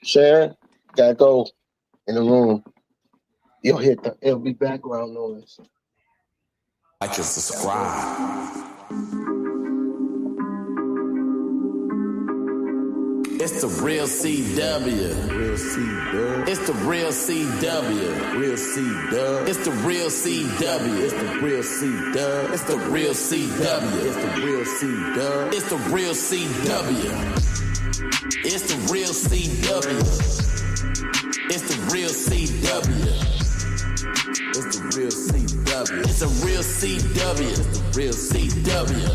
Sharon, gotta go in the room. It'll be background noise. Like and subscribe. It's the real CW. Real CW. It's the real CW. Real CW. It's the real CW. It's the real CW. It's the real CW. It's the real CW. It's the real CW. It's the real CW. It's the real CW. It's the real CW. It's a real CW. It's the real CW.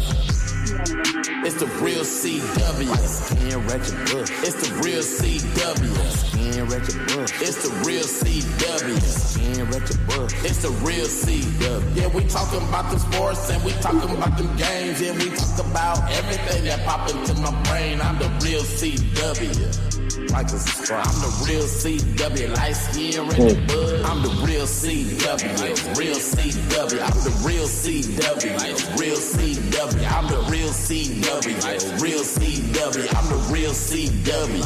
It's the real CW. Skin wretched book. It's the real CW. Skin wretched book. It's the real CW. Skin wretched book. It's the real CW. Yeah, we talking about the sports and we talking about them games. Yeah, we talk about everything that pop into my brain. I'm the real CW. Like a subscribe. I'm the real CW, light skin, red bud. I'm the real CW, real CW. I'm the real CW, like real CW. I'm the real CW, like real CW. I'm the real CW.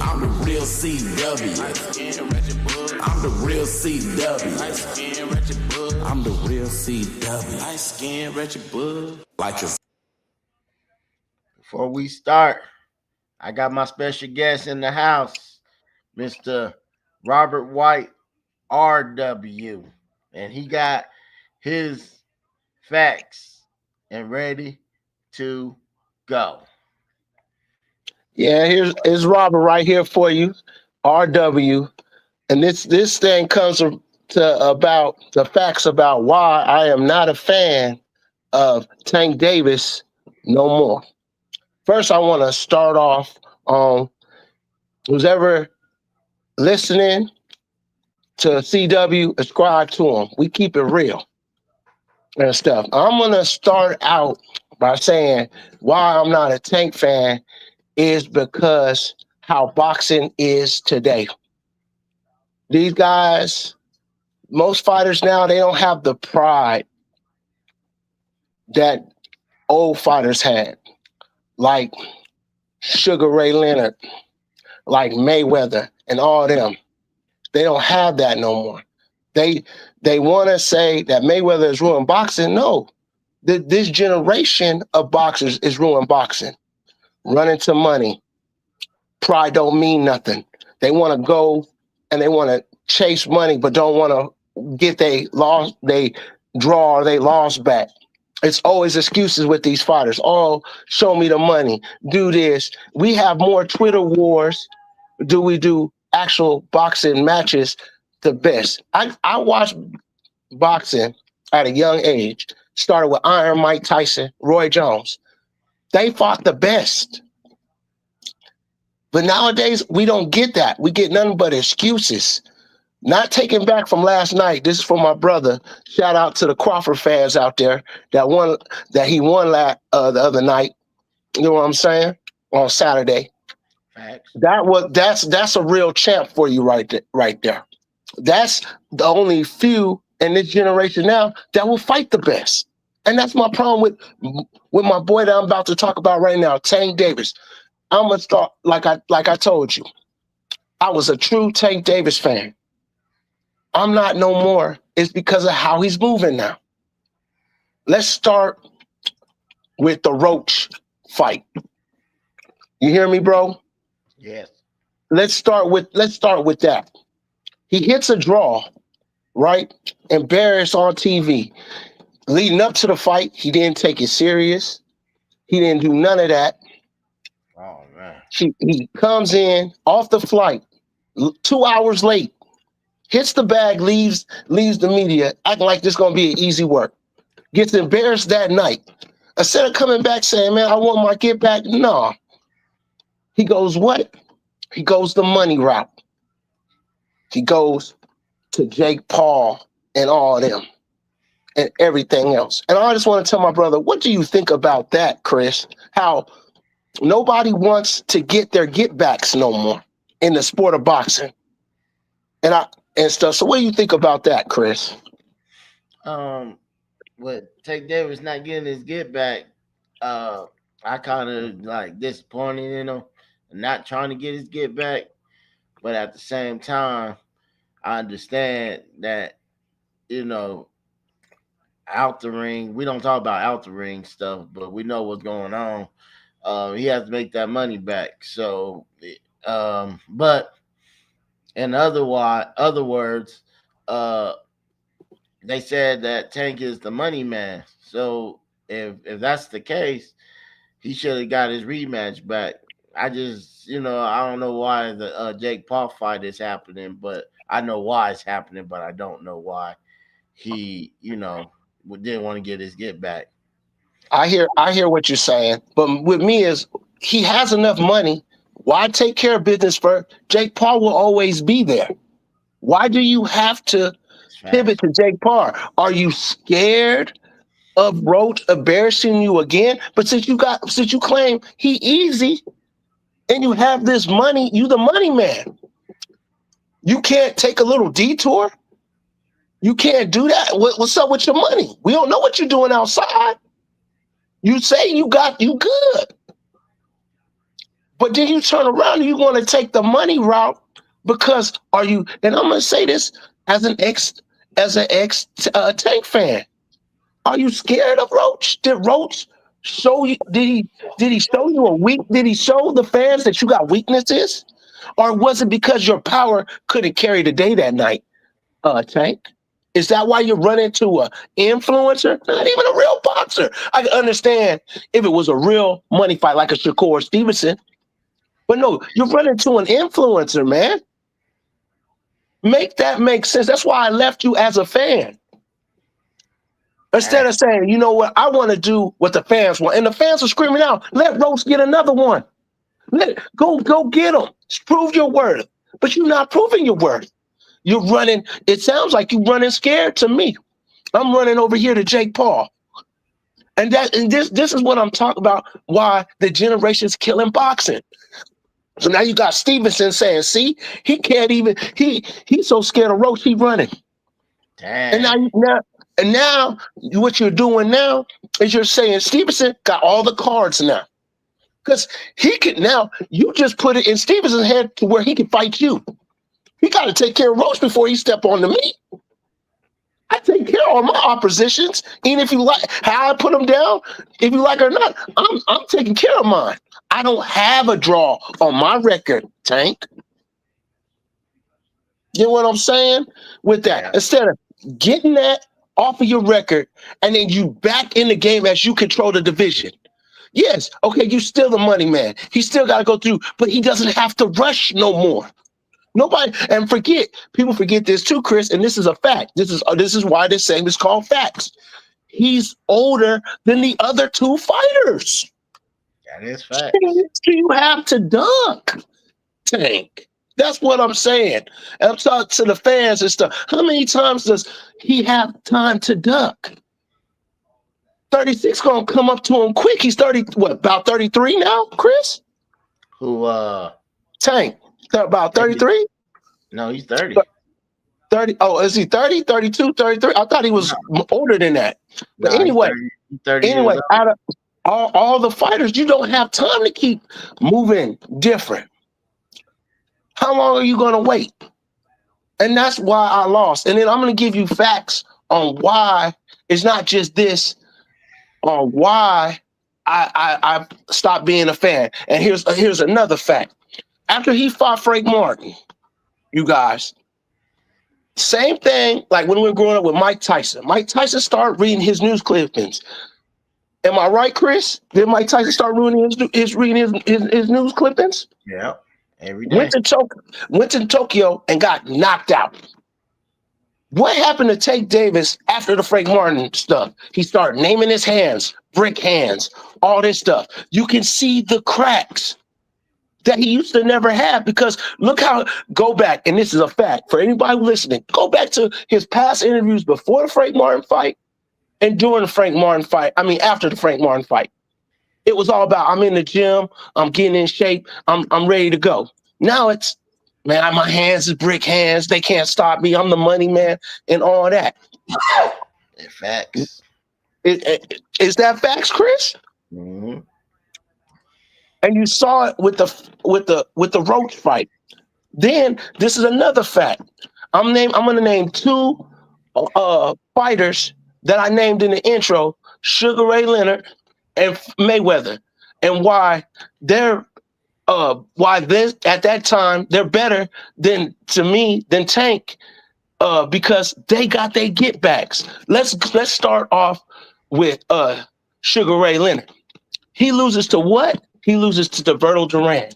I'm the real CW. I'm the real CW. I'm the real CW. Light skin, wretched bud. Like a. Before we start, I got my special guest in the house, Mr. Robert White, RW. And he got his facts and ready to go. Yeah, here's Robert right here for you, RW. And this thing comes to about the facts about why I am not a fan of Tank Davis no more. First, I want to start off on who's ever listening to CW, ascribe to them. We keep it real and stuff. I'm going to start out by saying why I'm not a Tank fan is because how boxing is today. These guys, most fighters now, they don't have the pride that old fighters had, like Sugar Ray Leonard, like Mayweather, and all them. They don't have that no more. They want to say that Mayweather is ruining boxing. No, this generation of boxers is ruining boxing. Running to money. Pride don't mean nothing. They want to go and they want to chase money, but don't want to get they draw or they loss back. It's always excuses with these fighters. Oh, show me the money. Do this. We have more Twitter wars. Do we do actual boxing matches the best? I watched boxing at a young age. Started with Iron Mike Tyson, Roy Jones. They fought the best. But nowadays, we don't get that. We get nothing but excuses. Not taken back from last night. This is for my brother. Shout out to the Crawford fans out there that he won the other night. You know what I'm saying? On Saturday. Facts. That's a real champ for you right there. That's the only few in this generation now that will fight the best. And that's my problem with my boy that I'm about to talk about right now, Tank Davis. I'm gonna start like I told you. I was a true Tank Davis fan. I'm not no more. It's because of how he's moving now. Let's start with the Roach fight. You hear me, bro? Yes. Let's start with that. He hits a draw, right? Embarrassed on TV. Leading up to the fight, he didn't take it serious. He didn't do none of that. Oh man. He comes in off the flight 2 hours late. Hits the bag, leaves the media, acting like this gonna be an easy work. Gets embarrassed that night. Instead of coming back saying, man, I want my get back, no. He goes what? He goes the money route. He goes to Jake Paul and all of them and everything else. And I just want to tell my brother, what do you think about that, Chris? How nobody wants to get their get backs no more in the sport of boxing. And stuff. So what do you think about that, Chris? With Tank Davis not getting his get back, I kind of like disappointed in him not trying to get his get back, but at the same time, I understand that, you know, out the ring, we don't talk about out the ring stuff, but we know what's going on. He has to make that money back. So, but in other words, uh, they said that Tank is the money man. So if that's the case, he should have got his rematch back. I just, I don't know why the Jake Paul fight is happening, but I know why it's happening, but I don't know why he, didn't want to get his get back. I hear what you're saying, but with me is he has enough money. Why take care of business first? Jake Paul will always be there. Why do you have to pivot to Jake Paul? Are you scared of Roach embarrassing you again? But since you claim he easy and you have this money, you the money man. You can't take a little detour. You can't do that. What's up with your money? We don't know what you're doing outside. You say you good. But then you turn around and you want to take the money route because and I'm going to say this as an ex Tank fan. Are you scared of Roach? Did Roach show you, did he show you did he show the fans that you got weaknesses? Or was it because your power couldn't carry the day that night, Tank? Is that why you run into an influencer? Not even a real boxer. I can understand if it was a real money fight like a Shakur Stevenson. But no, you run into an influencer, man. Make that make sense. That's why I left you as a fan. Instead of saying, you know what, I want to do what the fans want. And the fans are screaming out, let Roach get another one. Go get him. Prove your worth. But you're not proving your worth. You're running. It sounds like you're running scared to me. I'm running over here to Jake Paul. And this is what I'm talking about, why the generation's killing boxing. So now you got Stevenson saying, see, he can't even, he's so scared of Roach, he running. Damn. And now what you're doing now is you're saying Stevenson got all the cards now. Because he can now, you just put it in Stevenson's head to where he can fight you. He got to take care of Roach before he step on the meat. I take care of all my oppositions, even if you like how I put them down, if you like it or not, I'm taking care of mine. I don't have a draw on my record, Tank. You know what I'm saying? With that, yeah. Instead of getting that off of your record and then you back in the game as you control the division. Yes, okay, you still the money man. He still got to go through, but he doesn't have to rush no more. Nobody, and people forget this too, Chris, and this is a fact. This is why this segment is called Facts. He's older than the other two fighters. That is fact. You have to duck, Tank. That's what I'm saying. And I'm talking to the fans and stuff. How many times does he have time to duck? 36 gonna come up to him quick. He's about 33 now, Chris? Who Tank. About 33? No, he's 30. 30. Oh, is he 30, 32, 33? I thought he was older than that. But anyway, 30 out of all the fighters, you don't have time to keep moving different. How long are you going to wait? And that's why I lost. And then I'm going to give you facts on why it's not just this, on why I stopped being a fan. And here's another fact. After he fought Frank Martin, you guys, same thing like when we were growing up with Mike Tyson. Mike Tyson started reading his news clippings. Am I right, Chris? Did Mike Tyson start reading his news clippings? Yeah, every day. Went to Tokyo and got knocked out. What happened to Tank Davis after the Frank Martin stuff? He started naming his hands, brick hands, all this stuff. You can see the cracks that he used to never have, because go back, and this is a fact for anybody listening, go back to his past interviews before the Frank Martin fight and during the Frank Martin fight. I mean, after the Frank Martin fight. It was all about, I'm in the gym, I'm getting in shape, I'm ready to go. Now it's, man, my hands is brick hands, they can't stop me, I'm the money man, and all that. Facts. Is that facts, Chris? Mm-hmm. And you saw it with the Roach fight. Then this is another fact. I'm gonna name two fighters that I named in the intro: Sugar Ray Leonard and Mayweather, and why this at that time they're better than to me than Tank, because they got their get backs. Let's start off with Sugar Ray Leonard. He loses to what? He loses to Roberto Duran.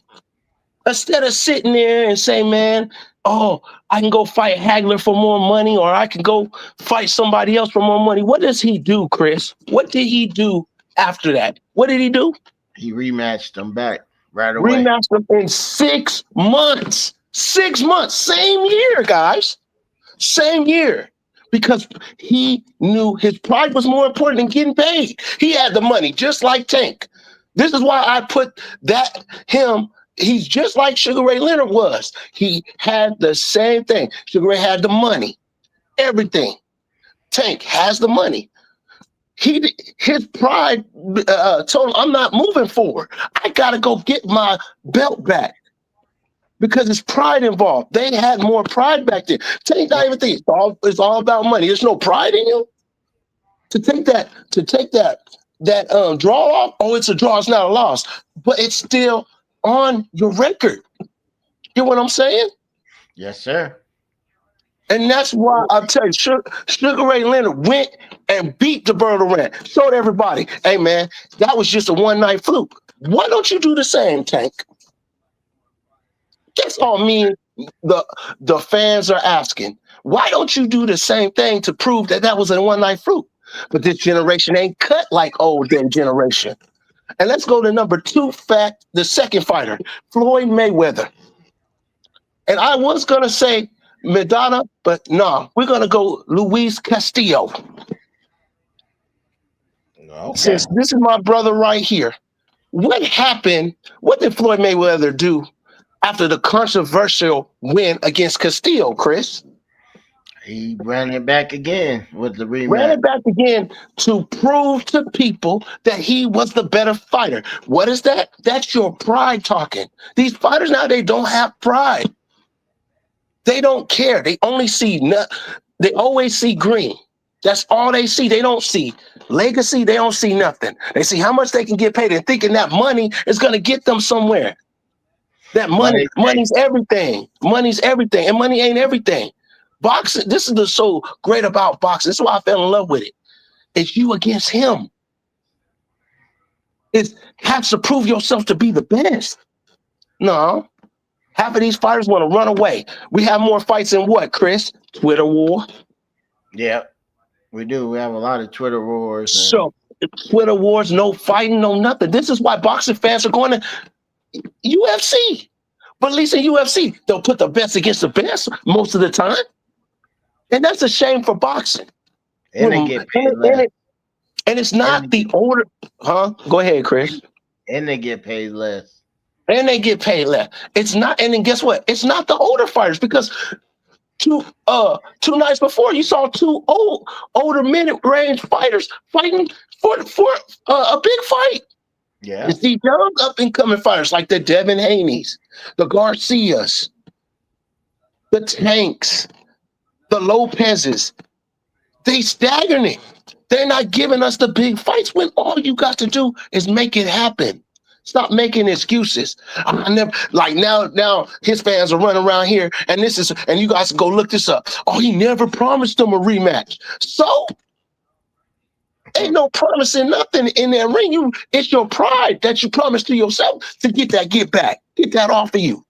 Instead of sitting there and saying, man, oh, I can go fight Hagler for more money, or I can go fight somebody else for more money. What does he do, Chris? What did he do after that? What did he do? He rematched them back right away. Rematched them in 6 months. 6 months. Same year, guys. Same year. Because he knew his pride was more important than getting paid. He had the money, just like Tank. This is why I put him. He's just like Sugar Ray Leonard was. He had the same thing. Sugar Ray had the money, everything. Tank has the money. His pride told him, I'm not moving forward. I got to go get my belt back because it's pride involved. They had more pride back then. Tank not even think it's all about money. There's no pride in you. To take that draw off. Oh, it's a draw. It's not a loss, but it's still on your record. You know what I'm saying? Yes, sir. And that's why I tell you, Sugar Ray Leonard went and beat Roberto Duran. Showed everybody, hey man, that was just a one-night fluke. Why don't you do the same, Tank? That's all me and the fans are asking. Why don't you do the same thing to prove that was a one-night fluke? But this generation ain't cut like old then generation. And let's go to number 2 fact, the second fighter, Floyd Mayweather. And I was going to say Madonna, but no, we're going to go Luis Castillo. Okay. Since this is my brother right here, what happened? What did Floyd Mayweather do after the controversial win against Castillo, Chris? He ran it back again with the rematch. Ran it back again to prove to people that he was the better fighter. What is that? That's your pride talking. These fighters now, they don't have pride. They don't care. They only see they always see green. That's all they see. They don't see legacy. They don't see nothing. They see how much they can get paid and thinking that money is going to get them somewhere. That money's everything. Money's everything. And money ain't everything. Boxing, this is so great about boxing. This is why I fell in love with it. It's you against him. It has to prove yourself to be the best. No. Half of these fighters want to run away. We have more fights than what, Chris? Twitter war. Yeah, we do. We have a lot of Twitter wars. So Twitter wars, no fighting, no nothing. This is why boxing fans are going to UFC. But at least in UFC, they'll put the best against the best most of the time. And that's a shame for boxing. And they get paid less. And it's not the older, Go ahead, Chris. And they get paid less. And they get paid less. It's not, and then guess what? It's not the older fighters, because two nights before you saw two older mid-range fighters fighting for a big fight. Yeah. It's these young up-and-coming fighters like the Devin Haney's, the Garcias, the Tanks, the Lopez's. They staggering it. They're not giving us the big fights when all you got to do is make it happen. Stop making excuses. I never, like now his fans are running around here, and you guys can go look this up. Oh, he never promised them a rematch. So ain't no promising nothing in that ring. It's your pride that you promised to yourself to get back, get that off of you.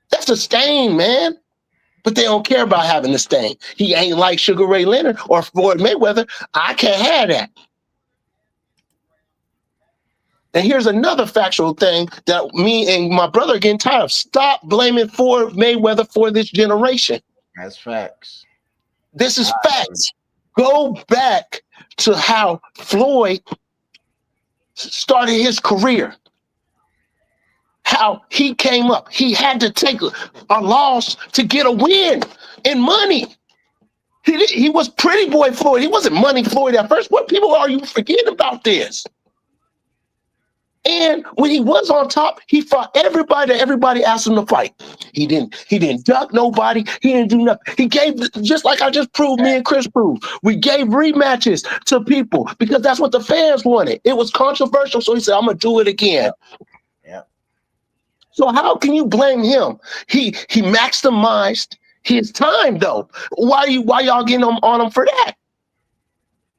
That's a stain, man. But they don't care about having the stain. He ain't like Sugar Ray Leonard or Floyd Mayweather. I can't have that. And here's another factual thing that me and my brother are getting tired of. Stop blaming Floyd Mayweather for this generation. That's facts. This is facts. Go back to how Floyd started his career. How he came up. He had to take a loss to get a win in money. He was Pretty Boy Floyd. He wasn't Money Floyd at first. What people are you forgetting about this? And when he was on top, he fought everybody that everybody asked him to fight. He didn't duck nobody. He didn't do nothing. He gave, just like I just proved, me and Chris proved. We gave rematches to people because that's what the fans wanted. It was controversial, so he said, I'm gonna do it again. Yeah. So how can you blame him? He maximized his time though. Why y'all getting on him for that?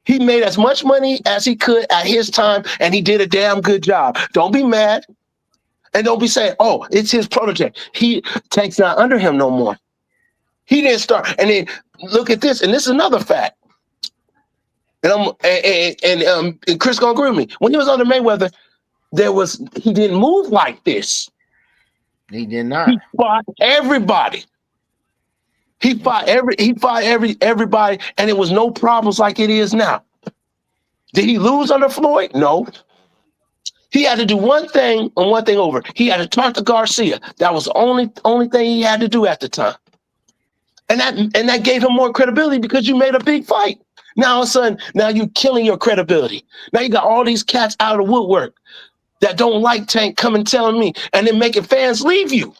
He made as much money as he could at his time, and he did a damn good job. Don't be mad, and don't be saying, "Oh, it's his protege." Tank's not under him no more. He didn't start. And then look at this, and this is another fact. And Chris gonna agree with me. When he was under Mayweather, he didn't move like this. He did not. He fought everybody. He fought everybody, and it was no problems like it is now. Did he lose under Floyd? No. He had to do one thing and one thing over. He had to talk to Garcia. That was the only thing he had to do at the time. And that gave him more credibility because you made a big fight. Now all of a sudden, now you're killing your credibility. Now you got all these cats out of the woodwork that don't like Tank coming telling me, and then making fans leave you.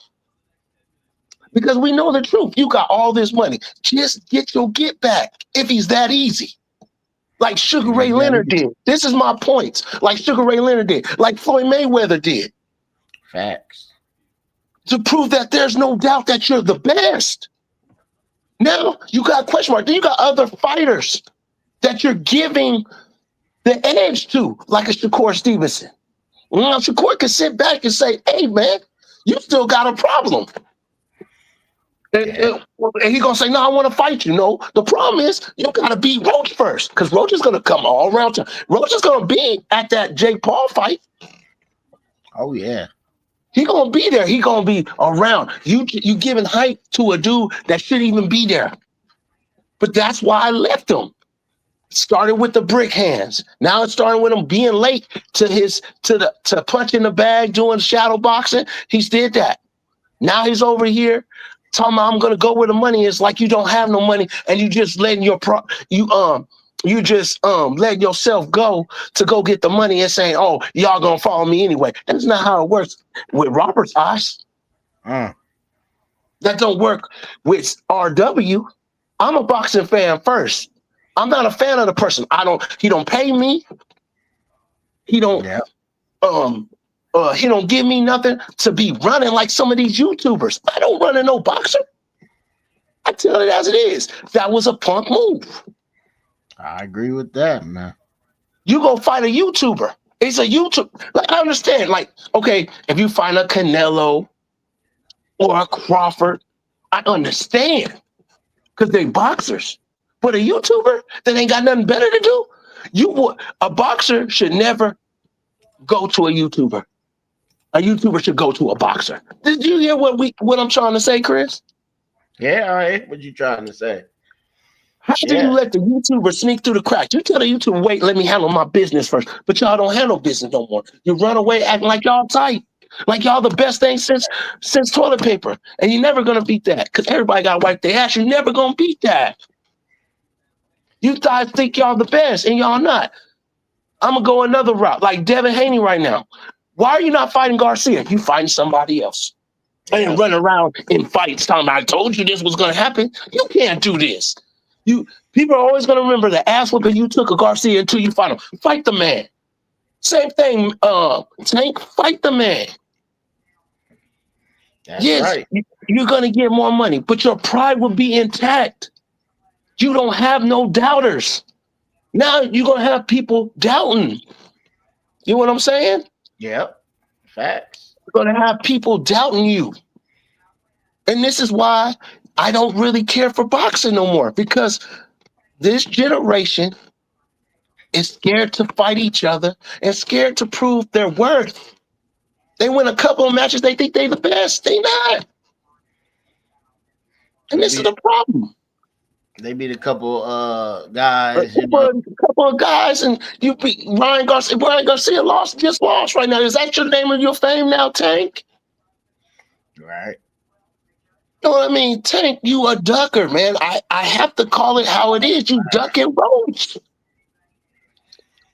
Because we know the truth. You got all this money. Just get your get back if he's that easy. Like Sugar Ray Leonard did. This is my point. Like Sugar Ray Leonard did. Like Floyd Mayweather did. Facts. To prove that there's no doubt that you're the best. Now you got question mark. Then you got other fighters that you're giving the edge to, like a Shakur Stevenson. Now Shakur can sit back and say, hey man, you still got a problem. And he gonna say, no, I want to fight you. No, the problem is you gotta beat Roach first, because Roach is gonna come all around. Roach is gonna be at that Jake Paul fight. Oh yeah, he gonna be there. He gonna be around. You giving hype to a dude that shouldn't even be there. But that's why I left him. Started with the brick hands. Now it's starting with him being late to punch in the bag, doing shadow boxing. He's did that. Now he's over here talking about I'm gonna go where the money is. Like you don't have no money, and you just letting letting yourself go to go get the money and saying, "Oh, y'all gonna follow me anyway." That's not how it works with Robert's eyes. That don't work with RW. I'm a boxing fan first. I'm not a fan of the person. He don't pay me. He don't. Yeah. He don't give me nothing to be running like some of these YouTubers. I don't run in no boxer. I tell it as it is. That was a punk move. I agree with that, man. You go fight a YouTuber. It's a YouTube. Like, I understand. Like, okay, if you find a Canelo or a Crawford, I understand because they boxers. But a YouTuber that ain't got nothing better to do, a boxer should never go to a YouTuber. A YouTuber should go to a boxer. Did you hear what I'm trying to say, Chris? Yeah, all right. What you trying to say? How do you let the YouTuber sneak through the cracks? You tell the YouTuber, wait, let me handle my business first. But y'all don't handle business no more. You run away acting like y'all tight. Like y'all the best thing since toilet paper. And you're never going to beat that because everybody got to wipe their ass. You're never going to beat that. You guys think y'all the best and y'all not. I'm going to go another route like Devin Haney right now. Why are you not fighting Garcia? You fighting somebody else. And run around in fights talking about, I told you this was going to happen. You can't do this. People are always going to remember the ass whooping you took of Garcia until you fight him. Fight the man. Same thing, Tank. Fight the man. That's right. You're going to get more money, but your pride will be intact. You don't have no doubters. Now you're going to have people doubting. You know what I'm saying? Yep. Facts. You're going to have people doubting you. And this is why I don't really care for boxing no more, because this generation is scared to fight each other and scared to prove their worth. They win a couple of matches, they think they the best. They not. And this is the problem. They beat a couple guys. A couple of guys, and you beat Ryan Garcia. Ryan Garcia just lost right now. Is that your name of your fame now, Tank? Right. You know what I mean? Tank, you a ducker, man. I have to call it how it is. You duck and roach.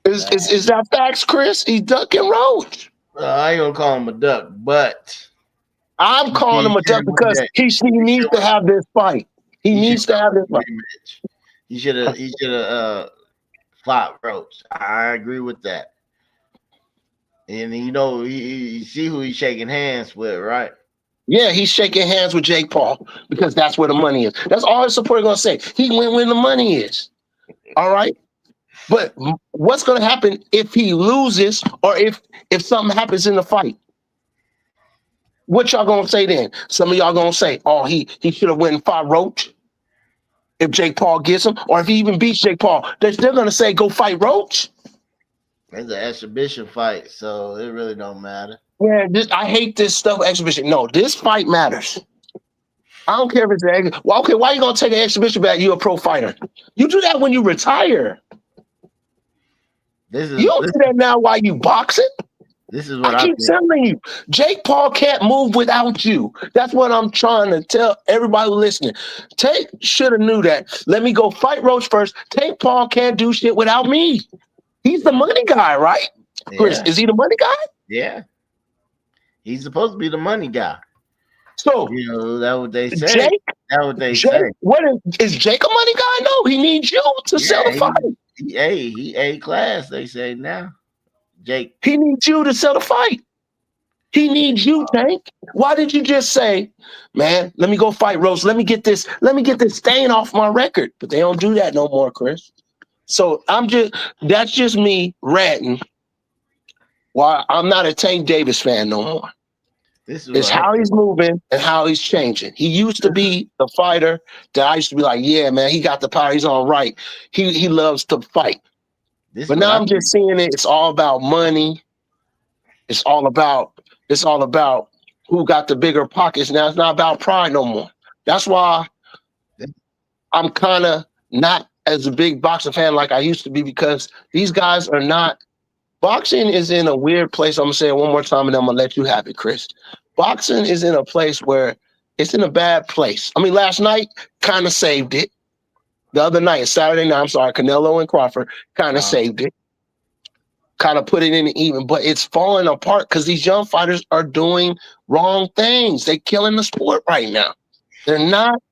Is that facts, Chris? He duck and roach. I ain't gonna call him a duck, but I'm calling him a duck because he needs to have this fight. He needs to have this fight. He should have fought Roach. I agree with that. And you see who he's shaking hands with, right? Yeah, he's shaking hands with Jake Paul because that's where the money is. That's all his supporter gonna say. He went when the money is. All right. But what's gonna happen if he loses or if something happens in the fight? What y'all gonna say then? Some of y'all gonna say, "Oh, he should have went and fought Roach." If Jake Paul gets him, or if he even beats Jake Paul, they're gonna say, "Go fight Roach." It's an exhibition fight, so it really don't matter. Yeah, I hate this stuff. Exhibition. No, this fight matters. I don't care if it's well, okay. Why are you gonna take an exhibition back? You're a pro fighter. You do that when you retire. You don't do that now while you boxing. This is what I keep telling you. Jake Paul can't move without you. That's what I'm trying to tell everybody listening. Tank should have knew that. Let me go fight Roach first. Tank Paul can't do shit without me. He's the money guy, right? Yeah. Chris, is he the money guy? Yeah. He's supposed to be the money guy. So that's what they say. That's what they say. What is Jake a money guy? No, he needs you to sell the fight. He A class, they say now. Jake. He needs you to sell the fight. He needs you, Tank. Why did you just say, man, let me go fight Rose. Let me get this stain off my record. But they don't do that no more, Chris. So that's just me ranting. Why I'm not a Tank Davis fan no more. It's how he's moving and how he's changing. He used to be the fighter that I used to be like, yeah, man, he got the power. He's all right. He loves to fight. But now I'm just seeing it. It's all about money. It's all about who got the bigger pockets. Now it's not about pride no more. That's why I'm kind of not as a big boxing fan like I used to be, because these guys are not. Boxing is in a weird place. I'm going to say it one more time and I'm going to let you have it, Chris. Boxing is in a place where it's in a bad place. I mean, last night kind of saved it. The other night, Saturday night, Canelo and Crawford kind of saved it. Kind of put it in even, but it's falling apart because these young fighters are doing wrong things. They're killing the sport right now. They're not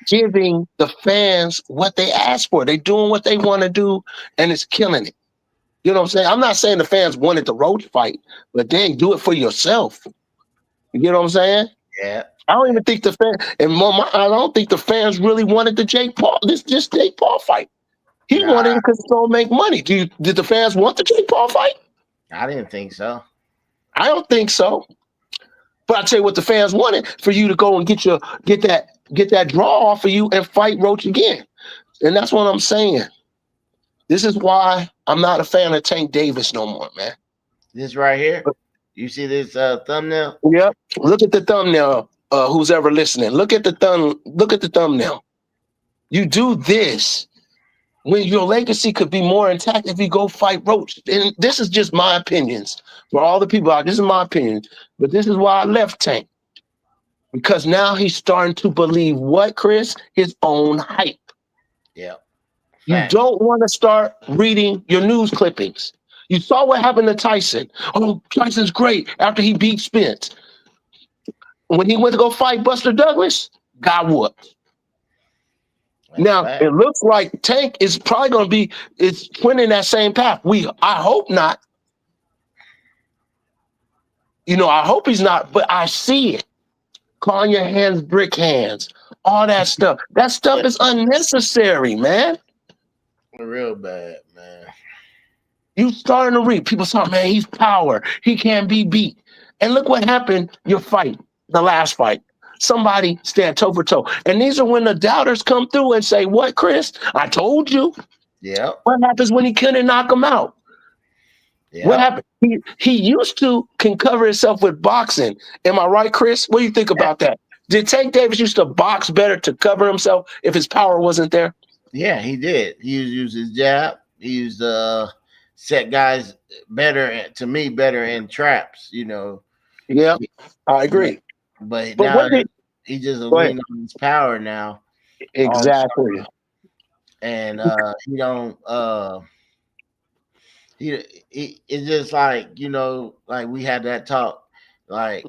giving the fans what they ask for. They're doing what they want to do, and it's killing it. You know what I'm saying? I'm not saying the fans wanted the Roach fight, but then do it for yourself. You get what I'm saying? Yeah. I don't even think I don't think the fans really wanted the Jake Paul fight. He wanted it because it's gonna make money. Did the fans want the Jake Paul fight? I didn't think so. I don't think so. But I tell you what, the fans wanted for you to go and get that draw off of you and fight Roach again. And that's what I'm saying. This is why I'm not a fan of Tank Davis no more, man. This right here. You see this thumbnail? Yep. Look at the thumbnail. Who's ever listening? Look at the thumbnail. You do this when your legacy could be more intact if you go fight Roach. And this is just my opinions. For all the people out, this is my opinion. But this is why I left Tank. Because now he's starting to believe what, Chris? His own hype. Yeah. You don't want to start reading your news clippings. You saw what happened to Tyson. Oh, Tyson's great after he beat Spence. When he went to go fight Buster Douglas, got whooped. Now, it looks like Tank is probably going to be twinning that same path. I hope not. I hope he's not, but I see it. Calling your hands brick hands, all that stuff. That stuff is unnecessary, man. Real bad, man. You starting to read. People say, man, he's power. He can't be beat. And look what happened your fight, the last fight. Somebody stand toe for toe. And these are when the doubters come through and say, what, Chris? I told you. Yeah. What happens when he couldn't knock him out? Yep. What happened? He used to can cover himself with boxing. Am I right, Chris? What do you think about that? Did Tank Davis used to box better to cover himself if his power wasn't there? Yeah, he did. He used his jab. He used set guys better in traps, Yeah, I agree. But now he just leaning on his power now. Exactly. And it's just like, like we had that talk. Like,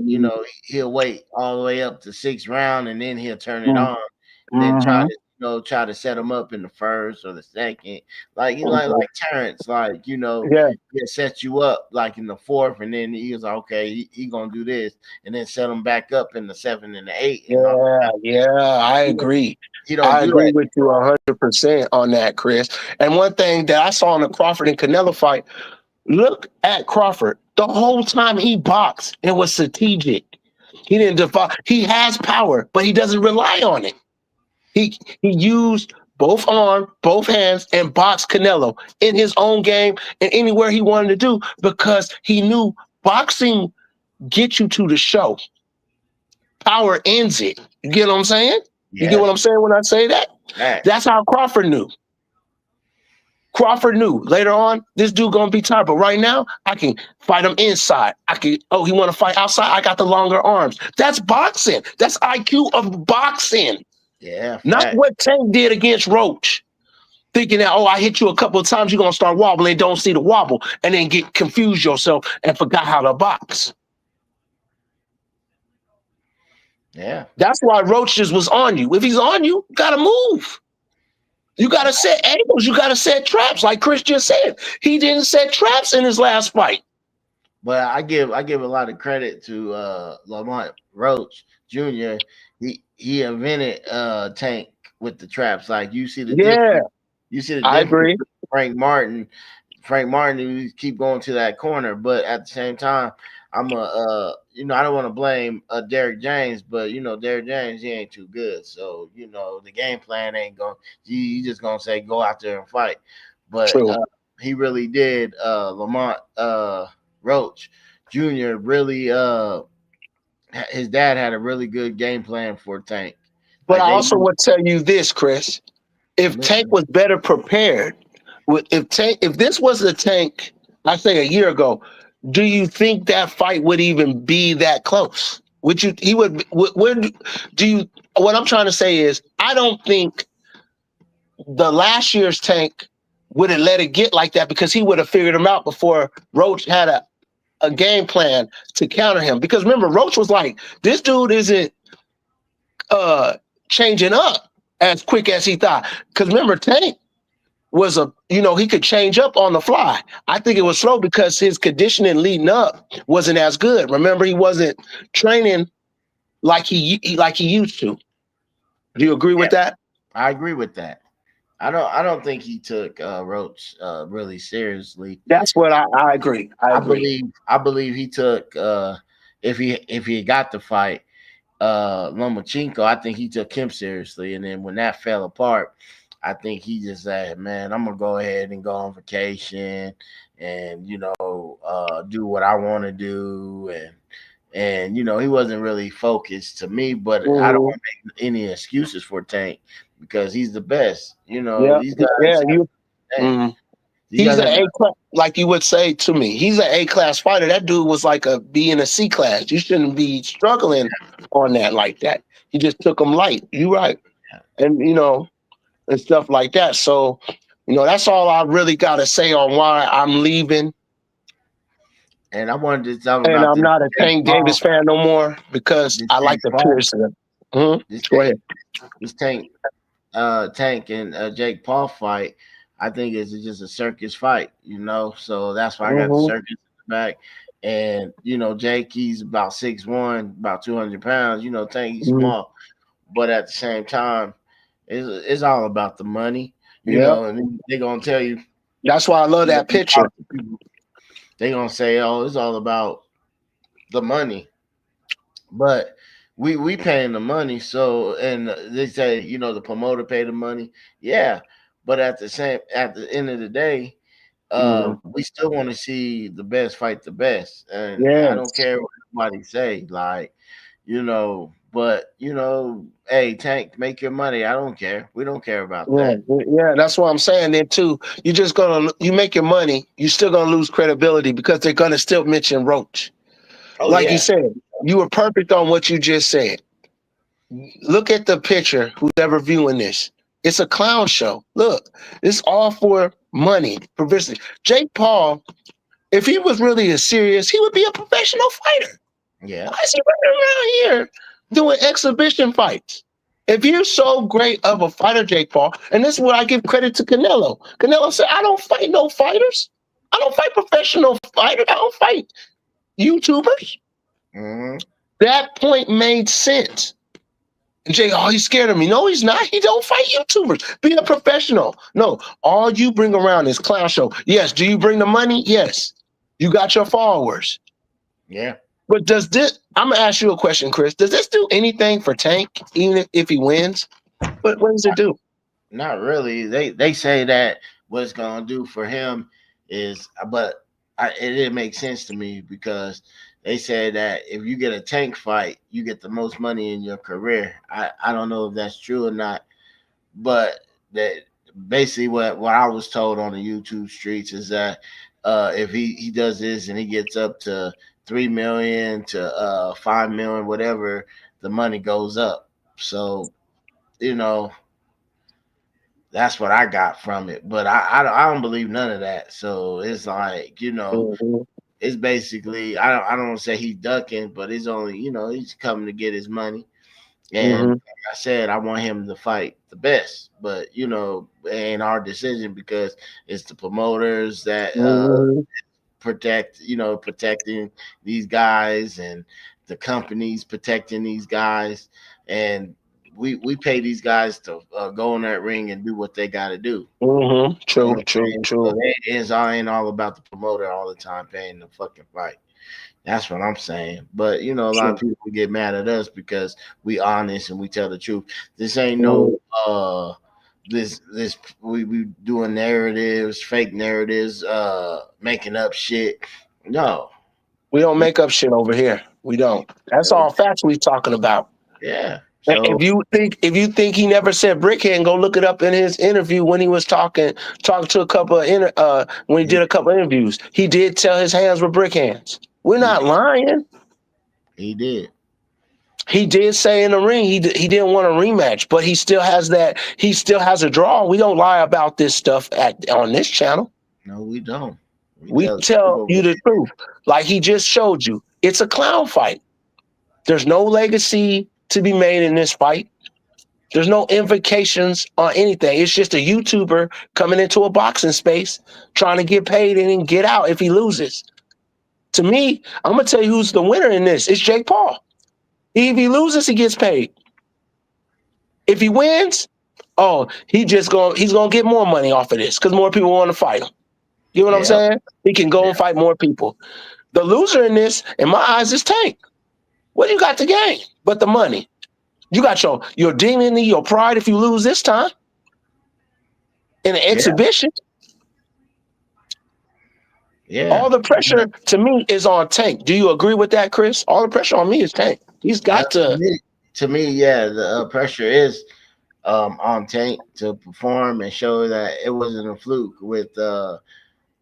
he'll wait all the way up to 6th round and then he'll turn it on and then Mm-hmm. try to set him up in the first or the second. Like, Mm-hmm. like Terrence, like, Yeah, he'll set you up like in the 4th, and then he was like, okay, he gonna do this, and then set him back up in the 7th and the 8th. And all. yeah, I He don't, agree. he don't I do agree that. with you 100% on that, Chris. And one thing that I saw in the Crawford and Canelo fight, look at Crawford. The whole time he boxed, it was strategic. He didn't defy. He has power, but he doesn't rely on it. He used both arms, both hands, and boxed Canelo in his own game and anywhere he wanted to do because he knew boxing gets you to the show. Power ends it. You get what I'm saying? You get what Yes. I'm saying when I say that? That. That's how Crawford knew. Crawford knew later on this dude gonna be tired, but right now I can fight him inside. I can. Oh, he want to fight outside. I got the longer arms. That's boxing. That's IQ of boxing. Yeah. Not Fact. what Tank did against Roach, thinking that I hit you a couple of times, you're gonna start wobbling, don't see the wobble, and then get confused yourself and forgot how to box. Yeah. That's why Roach just was on you. If he's on you, you gotta move. You got to set angles. You got to set traps, like Chris just said. He didn't set traps in his last fight. But I give a lot of credit to Lamont Roach Jr. He invented Tank with the traps. Like you see the difference. You see the I difference. agree. Frank Martin, you keep going to that corner, but at the same time, I'm a I don't want to blame Derrick James, but Derrick James, he ain't too good. So the game plan ain't going. You just gonna say go out there and fight, but he really did. Lamont Roach Jr. really his dad had a really good game plan for Tank. But I also would tell you this, Chris. If Tank was better prepared, if this was the Tank, I say a year ago, do you think that fight would even be that close? Would you? He would. Would do you? What I'm trying to say is, I don't think the last year's Tank would have let it get like that because he would have figured him out before Roach had a game plan to counter him. Because remember, Roach was like, this dude isn't changing up as quick as he thought. Because remember, Tank was he could change up on the fly. I think it was slow because his conditioning leading up wasn't as good. Remember, he wasn't training like he used to. Do you agree with that? I agree with that. I don't think he took Roach really seriously. That's what I agree. I believe he took if he got the fight Lomachenko, I think he took him seriously, and then when that fell apart, I think he just said, "Man, I'm gonna go ahead and go on vacation and do what I want to do." And he wasn't really focused to me, but I don't want to make any excuses for Tank because he's the best. These guys. He's an A class, like you would say to me. He's an A class fighter. That dude was like a B in a C class. You shouldn't be struggling on that like that. He just took him light. You right, and and stuff like that. So, that's all I really got to say on why I'm leaving. And I wanted to talk about. And I'm not a Tank Paul. Davis fan no more because I like the Pearson. Go ahead. This Tank and Jake Paul fight, I think it's just a circus fight, So that's why I got the circus in the back. And Jake, he's about 6'1", about 200 pounds. Tank, he's small, but at the same time, it's all about the money, And they're gonna tell you. That's why I love that picture. They're gonna say, "Oh, it's all about the money," but we paying the money. So, and they say, the promoter pay the money. Yeah, but at the end of the day, we still want to see the best fight the best, and I don't care what anybody say. Like, but hey, Tank, make your money. I don't care. We don't care about that. Yeah, that's what I'm saying. Then too, you make your money, you're still gonna lose credibility because they're gonna still mention Roach. You said, you were perfect on what you just said. Look at the picture. Who's ever viewing this? It's a clown show. Look, it's all for money, publicity. Jake Paul, if he was really as serious, he would be a professional fighter. Yeah. Why is he running around here doing exhibition fights? If you're so great of a fighter, Jake Paul, and this is where I give credit to Canelo. Canelo said, I don't fight no fighters. I don't fight professional fighters. I don't fight YouTubers. Mm-hmm. That point made sense. And Jay, oh, he's scared of me. No, he's not. He don't fight YouTubers. Be a professional. No, all you bring around is clown show. Yes. Do you bring the money? Yes. You got your followers. Yeah. But does this, I'm going to ask you a question, Chris. Does this do anything for Tank, even if he wins? What does it do? Not really. They say that what it's going to do for him is, but it didn't make sense to me because they said that if you get a Tank fight, you get the most money in your career. I don't know if that's true or not, but that basically what I was told on the YouTube streets is that if he does this and he gets up to 3 million to 5 million, whatever, the money goes up. So, that's what I got from it. But I don't believe none of that. So it's like, Mhm. it's basically I don't want to say he's ducking, but it's only he's coming to get his money. And Mhm. like I said, I want him to fight the best, but it ain't our decision because it's the promoters that Mhm. protecting these guys and the companies protecting these guys, and we pay these guys to go in that ring and do what they got to do. Mhm. You know True. what I'm True. saying? True. So I ain't all about the promoter all the time paying the fucking fight. That's what I'm saying. But a lot of True. people get mad at us because we honest and we tell the truth. This ain't Mhm. no this we doing narratives, fake narratives, making up shit. No. We don't make up shit over here. We don't. That's all facts we talking about. Yeah. And So if you think he never said brickhead, go look it up in his interview when he was talking to a couple of when he did a couple of interviews. He did tell his hands were brick hands. We're not lying. he did. He did say in the ring he didn't want a rematch, but he still has that. He still has a draw. We don't lie about this stuff on this channel. No, we don't. We tell you the truth. Like he just showed you, it's a clown fight. There's no legacy to be made in this fight. There's no invocations on anything. It's just a YouTuber coming into a boxing space trying to get paid and then get out if he loses. To me, I'm gonna tell you who's the winner in this. It's Jake Paul. If he loses, he gets paid. If he wins, he's gonna get more money off of this because more people want to fight him. You know what I'm saying? He can go and fight more people. The loser in this, in my eyes, is Tank. What do you got to gain but the money? You got your dignity, your pride if you lose this time in an exhibition. Yeah. All the pressure to me is on Tank. Do you agree with that, Chris? All the pressure on me is Tank. He's got to. To me, yeah, the pressure is on Tank to perform and show that it wasn't a fluke with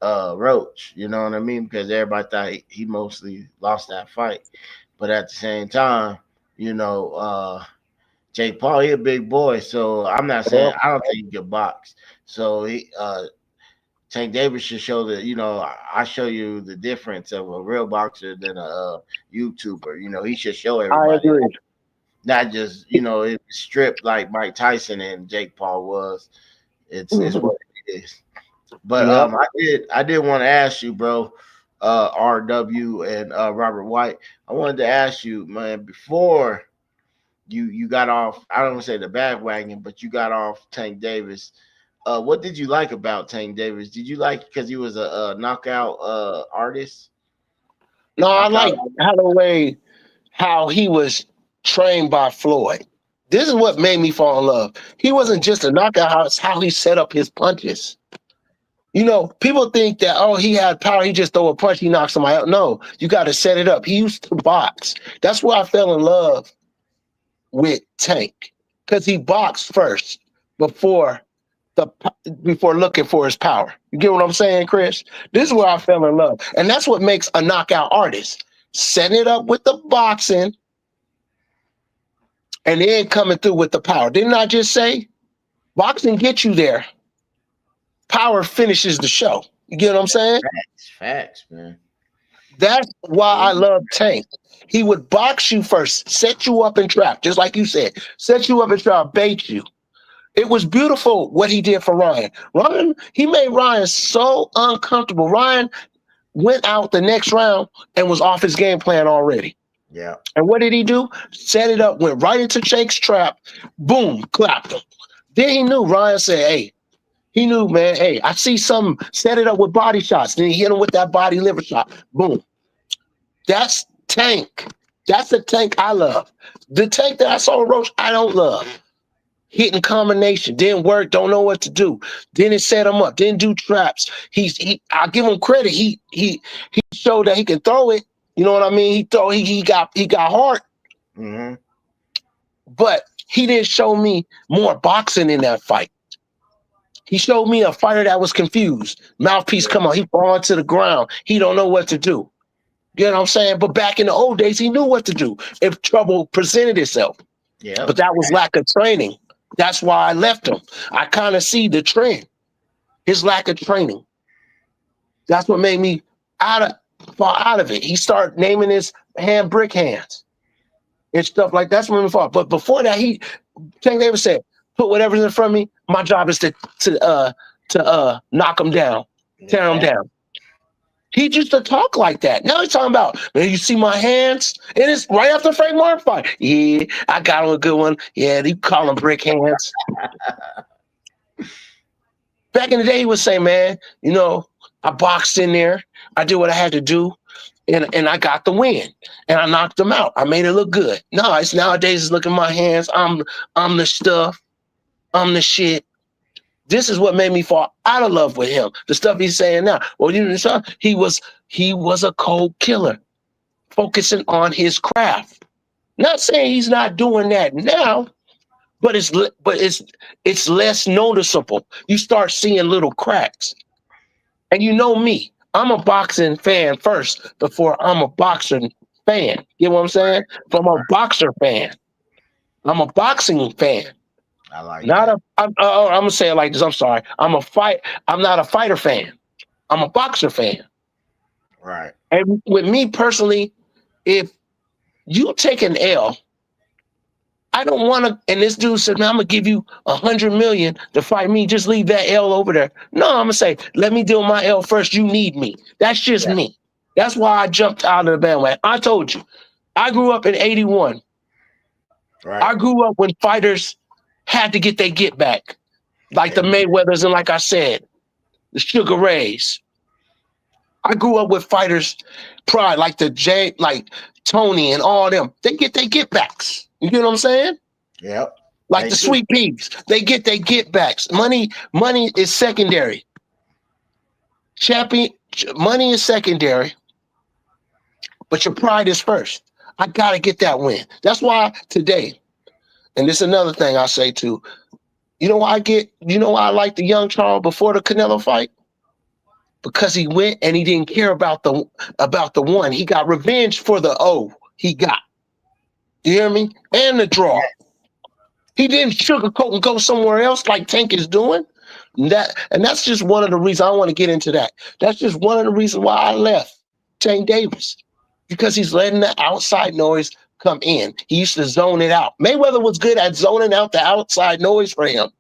Roach. You know what I mean? Because everybody thought he mostly lost that fight, but at the same time, Jake Paul, he a big boy, so I'm not saying I don't think he can box. So Tank Davis should show that, I show you the difference of a real boxer than a YouTuber. He should show everybody. I agree. Not just, it stripped like Mike Tyson and Jake Paul was. It's what it is. But I did want to ask you, bro, RW and Robert White. I wanted to ask you, man, before you got off, I don't want to say the bandwagon, but you got off Tank Davis. What did you like about Tank Davis? Did you like because he was a knockout artist? No, I like how he was trained by Floyd. This is what made me fall in love. He wasn't just a knockout, it's how he set up his punches. People think that, he had power, he just throw a punch, he knocks somebody out. No, you got to set it up. He used to box. That's why I fell in love with Tank, because he boxed first before looking for his power. You get what I'm saying, Chris? This is where I fell in love. And that's what makes a knockout artist. Setting it up with the boxing and then coming through with the power. Didn't I just say boxing gets you there? power finishes the show. You get what I'm saying? Facts, man. That's why I love Tank. He would box you first, set you up and trap, just like you said, set you up and trap, bait you. It was beautiful what he did for Ryan. He made Ryan so uncomfortable. Ryan went out the next round and was off his game plan already. Yeah. And what did he do? Set it up, went right into Tank's trap, boom, clapped him. Then he knew, Ryan said, hey, he knew, man, hey, I see something, set it up with body shots. Then he hit him with that body liver shot. Boom. That's Tank. That's the Tank I love. The Tank that I saw in Roach, I don't love. Hitting combination, didn't work, don't know what to do. Didn't set him up, didn't do traps. I give him credit. He showed that he can throw it. You know what I mean? He got heart. Mm-hmm. But he didn't show me more boxing in that fight. He showed me a fighter that was confused. Mouthpiece come on, he fall to the ground. He don't know what to do. You know what I'm saying? But back in the old days, he knew what to do if trouble presented itself. Yeah. But that was lack of training. That's why I left him. I kind of see the trend. His lack of training. That's what made me fall out of it. He started naming his hand brick hands and stuff like that's when he fought. But before that, Tank Davis said, "Put whatever's in front of me. My job is to knock him down, tear him down." He used to talk like that. Now he's talking about, man, you see my hands? And it's right after Frank Martin fight. Yeah, I got him a good one. Yeah, they call him brick hands. Back in the day, he would say, man, you know, I boxed in there. I did what I had to do. And I got the win. And I knocked him out. I made it look good. No, it's nowadays, it's look at my hands. I'm the stuff. I'm the shit. This is what made me fall out of love with him. The stuff he's saying now. Well, you know, he was a cold killer, focusing on his craft. Not saying he's not doing that now, but it's less noticeable. You start seeing little cracks. And you know me, I'm a boxing fan first before I'm a boxing fan. You know what I'm saying? From a boxer fan. I'm a boxing fan. I like I'm gonna say it like this. I'm sorry. I'm not a fighter fan. I'm a boxer fan. Right. And with me personally, if you take an L, I don't want to. And this dude said, "Man, I'm gonna give you 100 million to fight me. Just leave that L over there." No, I'm gonna say, "Let me deal my L first. You need me." That's just me. That's why I jumped out of the bandwagon. I told you, I grew up in '81. Right. I grew up when fighters had to get their get back, like the Mayweathers and like I said, the Sugar Rays. I grew up with fighters' pride, like like Tony and all them. They get their get backs. You get what I'm saying? Yep. Like the Sweet Peas, they get their get backs. Money is secondary. Money is secondary, but your pride is first. I gotta get that win. That's why today. And this is another thing I say too. You know why I like the young Charles before the Canelo fight? Because he went and he didn't care about the one. He got revenge for the O he got. You hear me? And the draw. He didn't sugarcoat and go somewhere else like Tank is doing. And that's just one of the reasons I want to get into that. That's just one of the reasons why I left Tank Davis. Because he's letting the outside noise come in. He used to zone it out. Mayweather was good at zoning out the outside noise for him.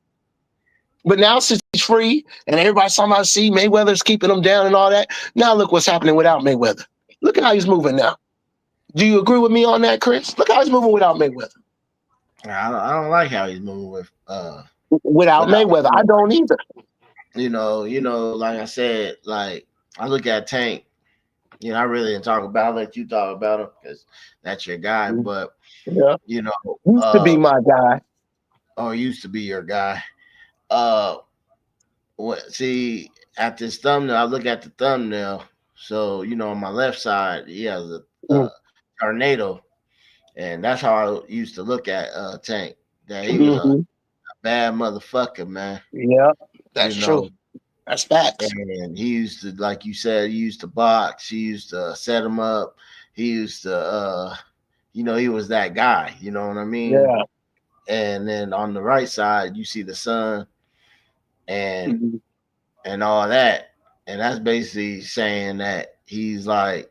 But now since he's free and everybody's talking about Mayweather's keeping him down and all that, now look what's happening without Mayweather. Look at how he's moving now. Do you agree with me on that, Chris? Look how he's moving without Mayweather. I don't like how he's moving without Mayweather. I don't either. You know, like I said, like I look at Tank. You know, I really didn't talk about it. I'll let you talk about him because that's your guy. But you know, used to be my guy. Oh, used to be your guy. See, at this thumbnail, I look at the thumbnail. So you know, on my left side, he has a tornado, and that's how I used to look at Tank. That he was a bad motherfucker, man. Yeah, that's true. That's facts. And he used to, like you said, he used to box. He used to set him up. He used to, you know, he was that guy. You know what I mean? Yeah. And then on the right side, you see the son. And and all that. And that's basically saying that he's like,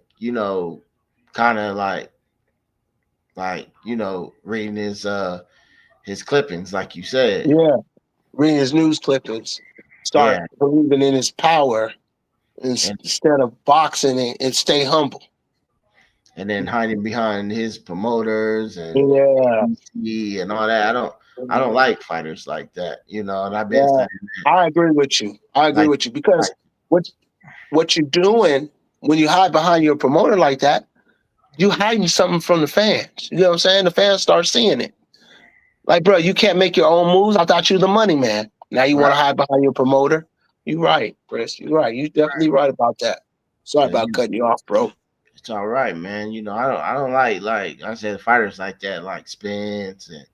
kind of like reading his clippings, like you said. Yeah, reading his news clippings, start Yeah. believing in his power And instead of boxing and stay humble. then hiding behind his promoters and Yeah, ABC and all that. I don't like fighters like that, and I've been yeah, saying I agree with you. I agree like with you because like what what you're doing when you hide behind your promoter like that, you hiding something from the fans. You know what I'm saying? The fans start seeing it. Like, bro, you can't make your own moves. I thought you the money man. Now you want right. to hide behind your promoter. You right, Chris. You right. You definitely right about that. Sorry And about cutting you off, bro. it's all right, man. I don't like I said fighters like that, like Spence and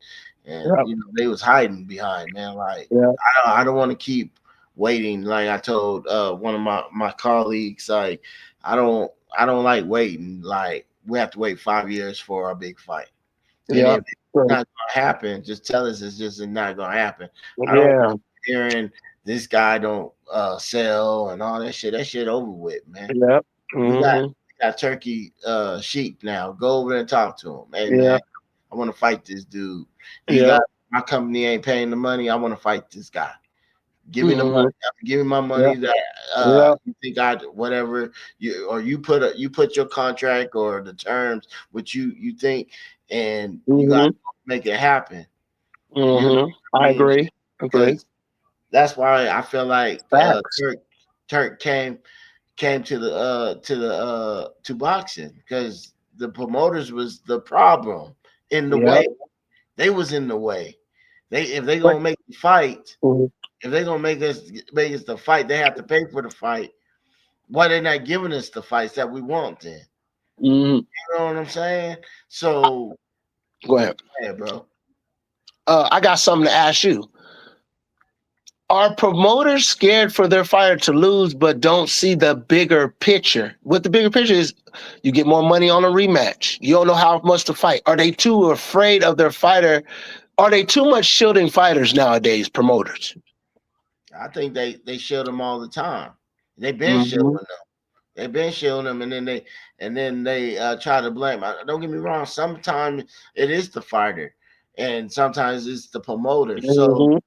Yeah, they was hiding behind, man. Like yeah, I don't want to keep waiting. Like I told one of my colleagues, like I don't like waiting. Like we have to wait 5 years for a big fight. And yeah, if it's right. not gonna happen, just tell us it's just not gonna happen. I don't Yeah, hearing this guy don't sell and all that shit. That shit over with, man. yeah, We got hmm, we got Turkey sheep now. Go over there and talk to him. Hey yeah, man, I want to fight this dude. These yeah, guys, my company ain't paying the money. I want to fight this guy. Give me the money. hmm, Give me my yeah, money that yeah, you think I whatever you put your contract or the terms which you think and you got hmm, to make it happen. You know hmm. what I I mean? agree. Agree. Because that's why I feel like Facts. Turk came to boxing because the promoters was the problem in the Yeah. way. They was in the way. If they But gonna make the fight, mhm, if they gonna make us the fight, they have to pay for the fight. Why they not giving us the fights that we want then? mhm. You know what I'm saying? So Go ahead. yeah, bro. I got something to ask you. Are promoters scared for their fighter to lose, but don't see the bigger picture? What the bigger picture is, you get more money on a rematch. You don't know how much to fight. Are they too afraid of their fighter? Are they too much shielding fighters nowadays? Promoters. I think they shield them all the time. They've been shielding Hmm. them. They've been shielding them, and then they try to blame. Don't get me wrong. Sometimes it is the fighter, and sometimes it's the promoter. So Hmm.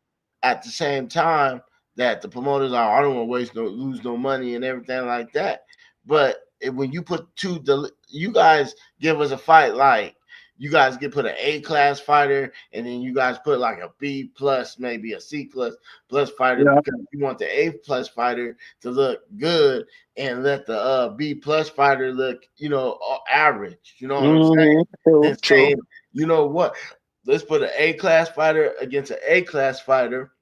at the same time that the promoters are, I don't want to lose no money and everything like that. But when you put you guys give us a fight like you guys get put an A class fighter, and then you guys put like a B plus, maybe a C plus fighter Yeah. because you want the A plus fighter to look good and let the B plus fighter look, average. You know what I'm saying? Hmm. True. Then True. saying, you know what? Let's put an A class fighter against an A class fighter,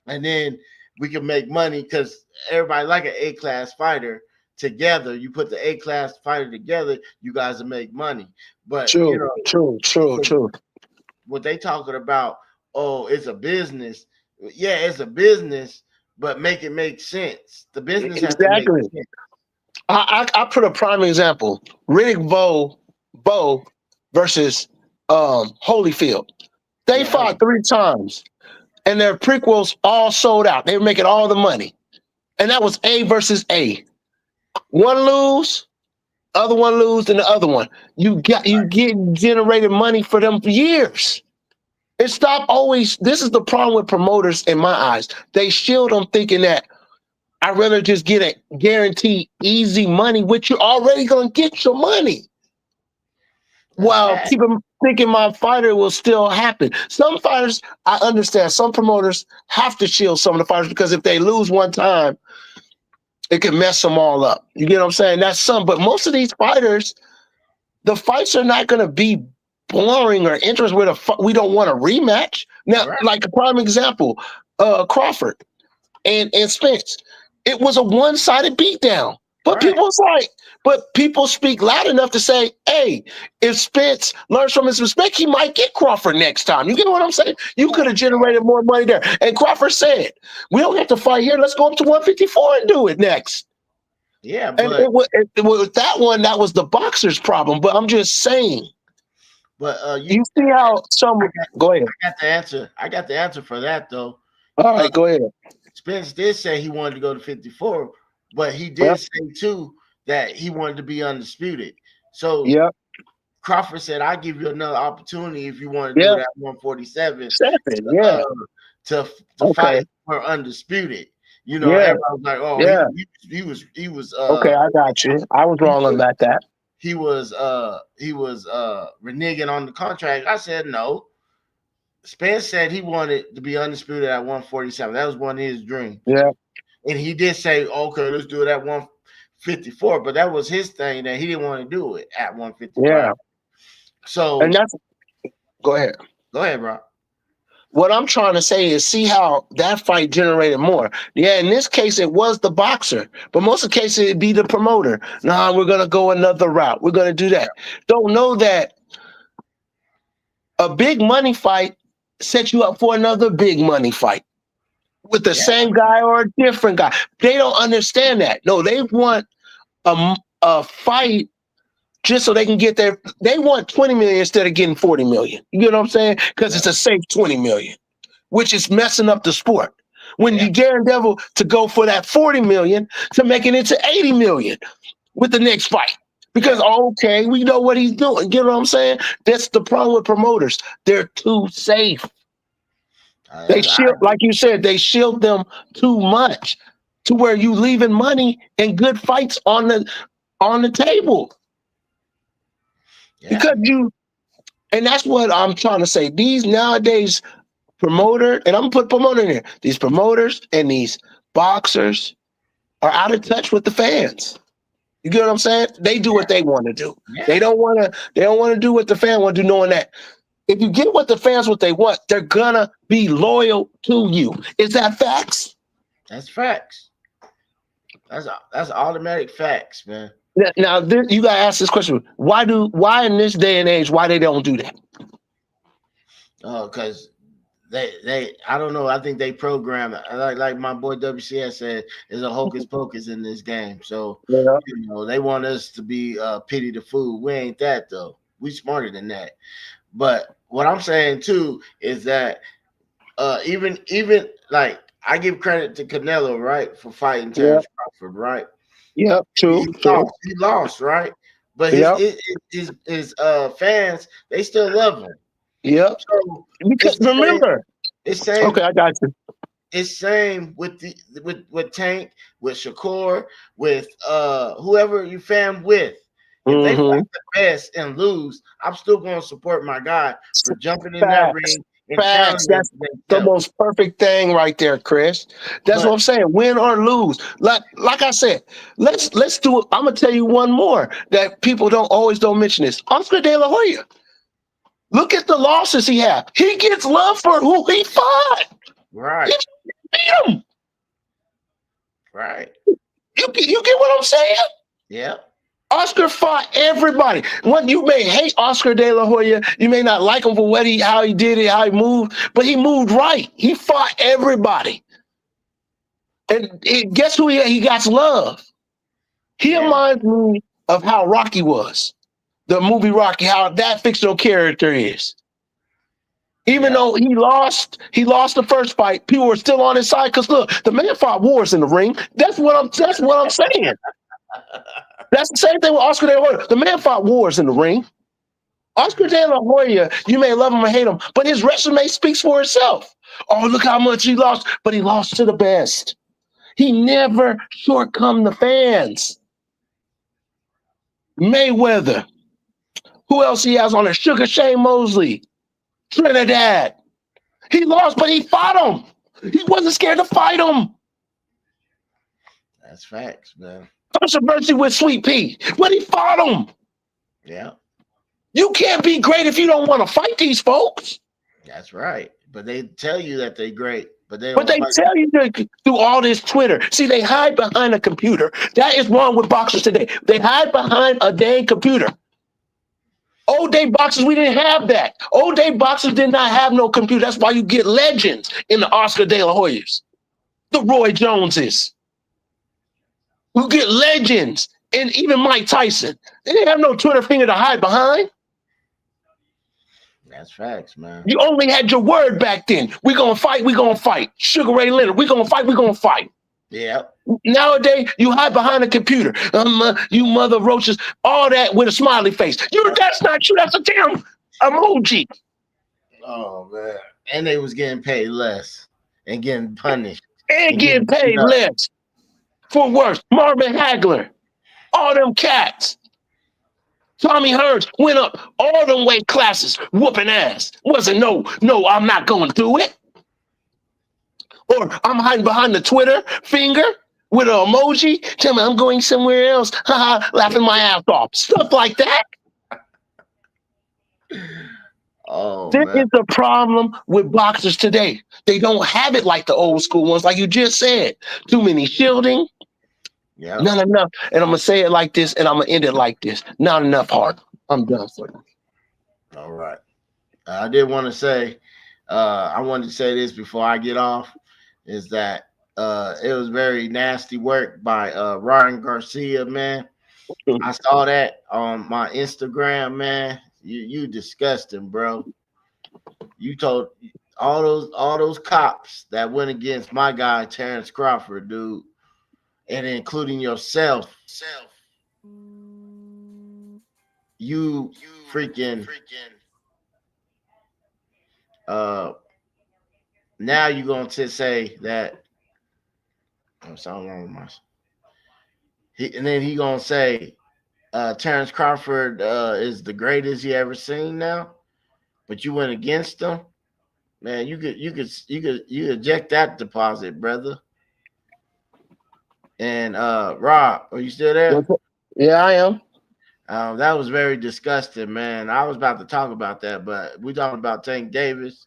and then we can make money because everybody like an A class fighter together. You put the A class fighter together, you guys will make money. But True. True. True. True. what they talking about, oh, it's a business. Yeah, it's a business, but make it make sense. The business has to make Exactly. sense. I put a prime example. Riddick Bowe versus Holyfield. They Yeah, fought 3 times, and their prequels all sold out. They were making all the money, and that was A versus A. One lose, other one lose, and the other one. You get generated money for them for years. It stopped always. This is the problem with promoters in my eyes. They shield them thinking that I'd rather just get a guaranteed easy money, which you're already gonna get your money. that's While sad. keeping thinking my fighter will still happen. Some fighters, I understand. Some promoters have to shield some of the fighters because if they lose one time, it can mess them all up. You get what I'm saying? That's some, but most of these fighters, the fights are not going to be boring or interesting. We don't want a rematch. Now, Right, like a prime example, Crawford and Spence. It was a one-sided beatdown. But right. people speak loud enough to say, hey, if Spence learns from his mistake, he might get Crawford next time. You get what I'm saying? You could have generated more money there. And Crawford said, we don't have to fight here. Let's go up to 154 and do it next. Yeah, And but it was that one, that was the boxer's problem. But I'm just saying, you you see how some I got go ahead. I got the answer. I got the answer for that though. All Uh, right, go ahead. Spence did say he wanted to go to 54, but he did Yep. say too that he wanted to be undisputed. So Yep. Crawford said, "I'll give you another opportunity if you want to do Yep. it at 147 Seven. Yeah. to Okay. fight for undisputed." You know, Yeah. everybody was like, "Oh, Yeah. he was Okay, I got you. I was wrong on that. he was reneging on the contract." I said no. Spence said he wanted to be undisputed at 147. That was one of his dreams. Yeah. And he did say, "Okay, let's do it at 154." But that was his thing that he didn't want to do it at 155. Yeah. So And that's go ahead. go ahead, bro. What I'm trying to say is see how that fight generated more. Yeah, in this case, it was the boxer, but most of the cases, it'd be the promoter. Nah, we're going to go another route. We're going to do that. Don't know that a big money fight sets you up for another big money fight with the same guy or a different guy. They don't understand that. No, they want a fight just so they can get their, they want 20 million instead of getting 40 million. You know what I'm saying? Because it's a safe 20 million, which is messing up the sport. When you daredevil to go for that 40 million to make it into 80 million with the next fight. Because, okay, we know what he's doing. You know what I'm saying? That's the problem with promoters. They're too safe. They shield, like you said, they shield them too much to where you leaving money and good fights on the table. Yeah. Because and that's what I'm trying to say. These nowadays promoter, and I'm gonna put promoter in there. These promoters and these boxers are out of touch with the fans. You get what I'm saying? They do what they want to do. Yeah. They don't want to do what the fan want to do, knowing that if you get what the fans what they want, they're gonna be loyal to you. Is that facts? That's facts. That's automatic facts, man. Now you gotta ask this question: Why in this day and age why they don't do that? Oh, because they I don't know. I think they program like my boy WCS said, there's a hocus pocus in this game. So you know they want us to be pity the fool. We ain't that though. We smarter than that. But what I'm saying too is that even like I give credit to Canelo, right, for fighting Terrence Crawford, right? Yeah, true. He lost, right? But his fans, they still love him. Yep. So because remember, it's same. Okay, I got you. It's same with Tank, with Shakur, with whoever you fan with. If they fight the best and lose, I'm still going to support my guy for jumping in that ring. Facts. That's the most perfect thing right there, Chris. That's what I'm saying. Win or lose. Like I said, let's do it. I'm gonna tell you one more that people don't mention this. Oscar De La Hoya. Look at the losses he had. He gets love for who he fought. Right. He beat him. Right. You get what I'm saying? Yeah. Oscar fought everybody. You may hate Oscar De La Hoya. You may not like him for how he did it, how he moved, but he moved right. He fought everybody. And guess who he got love? He reminds me of how Rocky was. The movie Rocky, how that fictional character is. Even though he lost the first fight, people were still on his side. Because look, the man fought wars in the ring. That's what I'm saying. That's the same thing with Oscar De La Hoya. The man fought wars in the ring. Oscar De La Hoya, you may love him or hate him, but his resume speaks for itself. Oh, look how much he lost, but he lost to the best. He never shortcome the fans. Mayweather. Who else he has on there? Sugar Shane Mosley. Trinidad. He lost, but he fought him. He wasn't scared to fight him. That's facts, man. Controversy with Sweet Pea, but he fought him. Yeah. You can't be great if you don't want to fight these folks. That's right. But they tell you that they're great. But they tell you to do all this Twitter. See, they hide behind a computer. That is wrong with boxers today. They hide behind a dang computer. Old day boxers, we didn't have that. Old day boxers did not have no computer. That's why you get legends in the Oscar De La Hoyas, the Roy Joneses. You get legends, and even Mike Tyson. They didn't have no Twitter finger to hide behind. That's facts, man. You only had your word back then. We're gonna fight, we're gonna fight. Sugar Ray Leonard, we're gonna fight, we're gonna fight. Yeah. Nowadays, you hide behind a computer. You mother roaches, all that with a smiley face. That's not you, that's a damn emoji. Oh man. And they was getting paid less and getting punished. And getting paid less for worse. Marvin Hagler, all them cats. Tommy Hearns went up all them weight classes, whooping ass. Wasn't no, I'm not going through it. Or I'm hiding behind the Twitter finger with an emoji. Tell me I'm going somewhere else. Haha, laughing my ass off. Stuff like that. Oh, this man. is the problem with boxers today. They don't have it like the old school ones, like you just said. Too many shielding. Yeah. Not enough. And I'm going to say it like this, and I'm going to end it like this. Not enough heart. I'm done for you. All right. I did want to say, I wanted to say this before I get off, is that it was very nasty work by Ryan Garcia, man. I saw that on my Instagram, man. You disgusting, bro. You told all those cops that went against my guy Terrence Crawford, dude, and including yourself. You freaking now you're going to say that I'm something wrong with my and then he gonna say Terrence Crawford is the greatest he ever seen now, but you went against him. Man, you eject that deposit, brother. And Rob, are you still there? Yeah, I am. That was very disgusting, man. I was about to talk about that, but we talking about Tank Davis.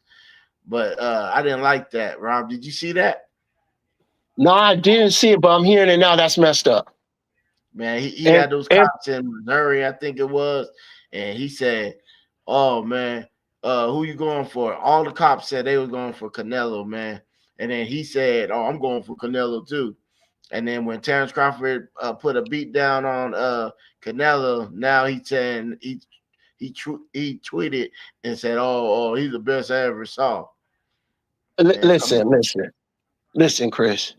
But I didn't like that. Rob, did you see that? No, I didn't see it, but I'm hearing it now. That's messed up. Man, he had those cops in Missouri, I think it was, and he said, "Oh man, who you going for?" All the cops said they were going for Canelo, man, and then he said, "Oh, I'm going for Canelo too." And then when Terrence Crawford put a beat down on Canelo, now he's saying he tweeted and said, "Oh, he's the best I ever saw." Listen, Chris.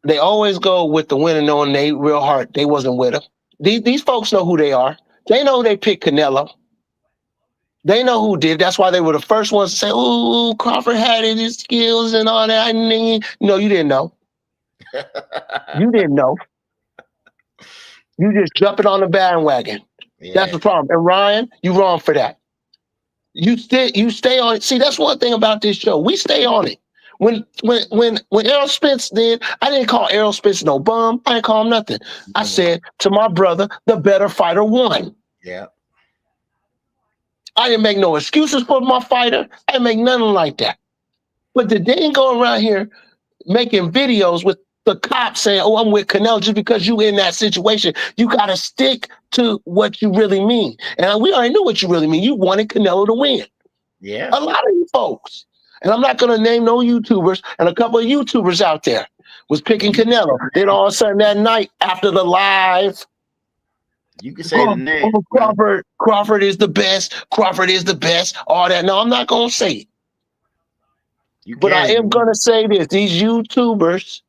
They always go with the winner knowing they real hard. They wasn't with him. These folks know who they are. They know they picked Canelo. They know who did. That's why they were the first ones to say, "Ooh, Crawford had his skills and all that." No, you didn't know. You didn't know. You just jumping on the bandwagon. Yeah. That's the problem. And Ryan, you wrong for that. You stay on it. See, that's one thing about this show. We stay on it. When Errol Spence did, I didn't call Errol Spence no bum. I didn't call him nothing. I said to my brother, the better fighter won. Yeah. I didn't make no excuses for my fighter. I didn't make nothing like that. But they didn't go around here making videos with the cops saying, "Oh, I'm with Canelo," just because you in that situation. You got to stick to what you really mean. And we already knew what you really mean. You wanted Canelo to win. Yeah. A lot of you folks. And I'm not going to name no YouTubers, and a couple of YouTubers out there was picking Canelo. Then all of a sudden that night after the live, you can say the name. Crawford is the best. Crawford is the best. All that. No, I'm not going to say it. But I am going to say this. These YouTubers,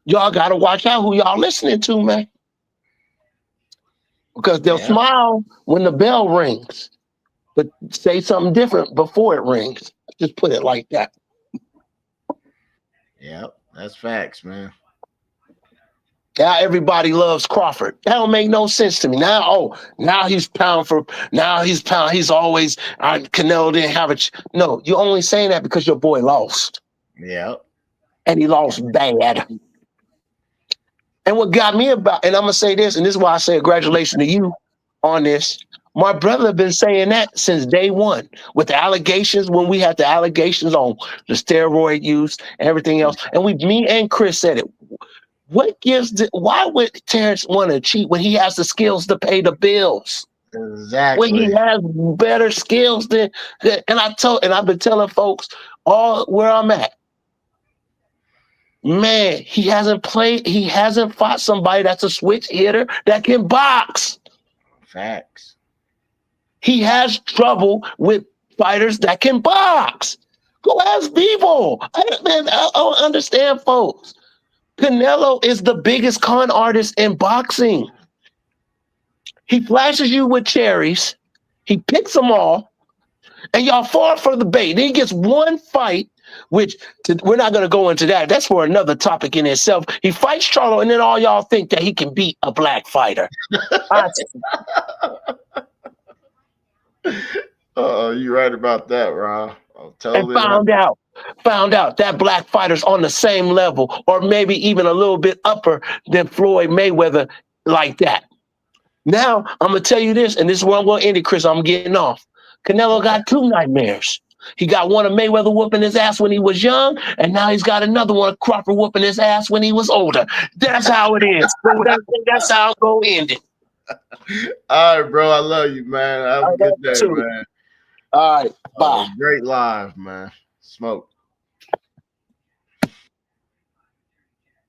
y'all got to watch out who y'all listening to, man. Because they'll smile when the bell rings, but say something different before it rings. Just put it like that. Yep, that's facts, man. Now everybody loves Crawford. That don't make no sense to me. Now he's pound for He's always Canelo didn't have a. No, you're only saying that because your boy lost. Yep. And he lost bad. And what got me about, and I'm gonna say this, and this is why I say congratulations to you on this. My brother been saying that since day one with the allegations, when we had the allegations on the steroid use, everything else. And me and Chris said it. Why would Terrence want to cheat when he has the skills to pay the bills? Exactly. When he has better skills than, and I've been telling folks all where I'm at. Man, he hasn't fought somebody that's a switch hitter that can box. Facts. He has trouble with fighters that can box. Go ask Bivol. I don't understand, folks. Canelo is the biggest con artist in boxing. He flashes you with cherries. He picks them all, and y'all fall for the bait. Then he gets one fight, which we're not going to go into that. That's for another topic in itself. He fights Charlo, and then all y'all think that he can beat a black fighter. You're right about that, Rob. Totally. And found out that black fighter's on the same level, or maybe even a little bit upper than Floyd Mayweather, like that. Now, I'm going to tell you this, and this is where I'm going to end it, Chris. I'm getting off. Canelo got two nightmares. He got one of Mayweather whooping his ass when he was young, and now he's got another one of Crawford whooping his ass when he was older. That's how it is. That's how I'm going to end it. All right, bro. I love you, man. Have a good day, man. All right. Bye. Great live, man. Smoke.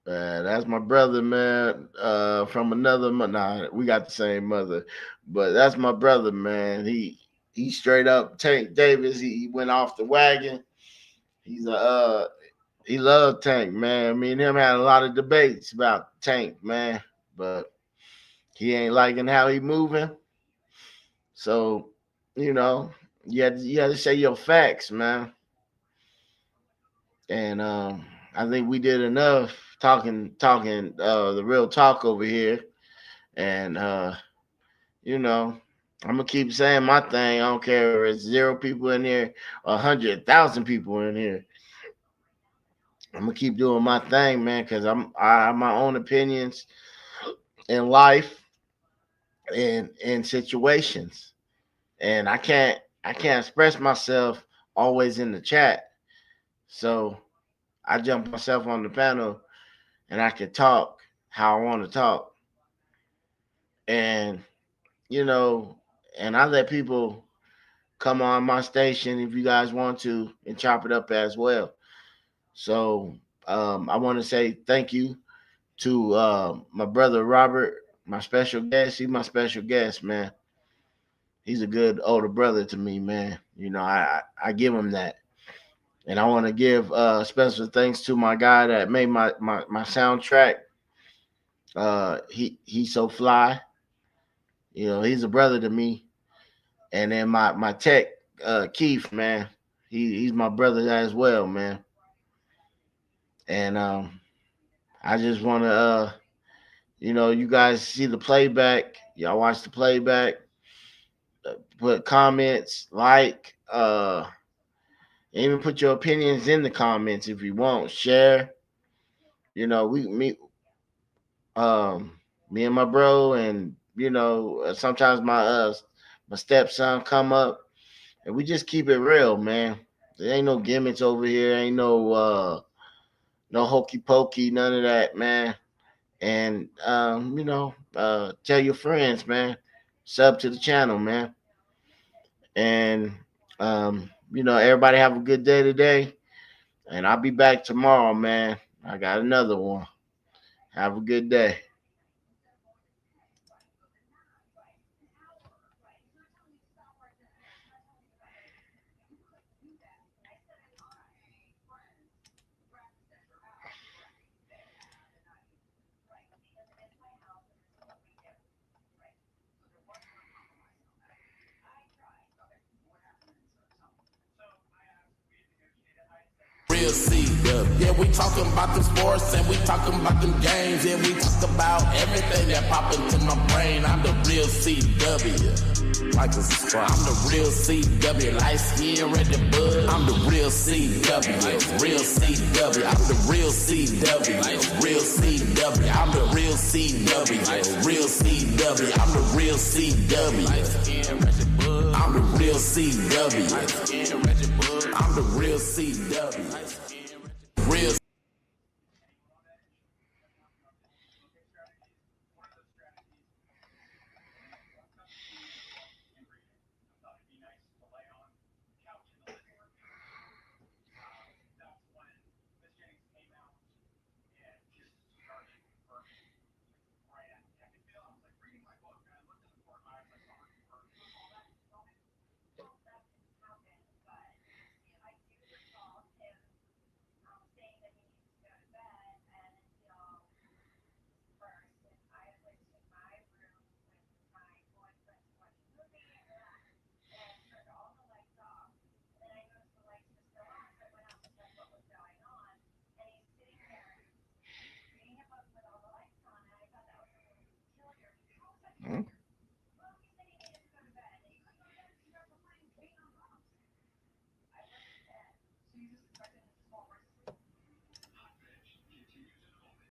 That's my brother, man. From another mother. Nah, we got the same mother, but that's my brother, man. He straight up Tank Davis. He went off the wagon. He loved Tank, man. Me and him had a lot of debates about Tank, man, but he ain't liking how he moving. So, you know, you had to say your facts, man. And I think we did enough talking the real talk over here. And you know, I'm gonna keep saying my thing. I don't care if it's 0 people in here or 100,000 people in here. I'm gonna keep doing my thing, man, because I have my own opinions in life and in situations, and I can't express myself always in the chat. So I jump myself on the panel and I can talk how I want to talk. And, you know, and I let people come on my station if you guys want to and chop it up as well. So I want to say thank you to my brother Robert, my special guest. He's my special guest, man. He's a good older brother to me, man. You know, I give him that. And I want to give special thanks to my guy that made my soundtrack. He's so fly. You know, he's a brother to me. And then my tech, Keith, man. He's my brother as well, man. And I just want to, you know, you guys see the playback. Y'all watch the playback. Put comments, like, even put your opinions in the comments if you want. Share. You know, me and my bro, and you know, sometimes my stepson come up, and we just keep it real, man. There ain't no gimmicks over here. Ain't no hokey pokey, none of that, man. And you know, tell your friends, man. Sub to the channel, man. And you know, everybody have a good day today. And I'll be back tomorrow, man. I got another one. Have a good day. Real CW. Yeah, we talking about the sports and we talking about them games. Yeah, we talk about everything that pop into my brain. I'm the real CW. Like a subscribe. I'm the real CW. Light skin, red the bud. I'm the real CW. Real CW. I'm the real CW. Real CW. I'm the real CW. Real CW. I'm the real CW. I'm the real CW. I'm the real CW.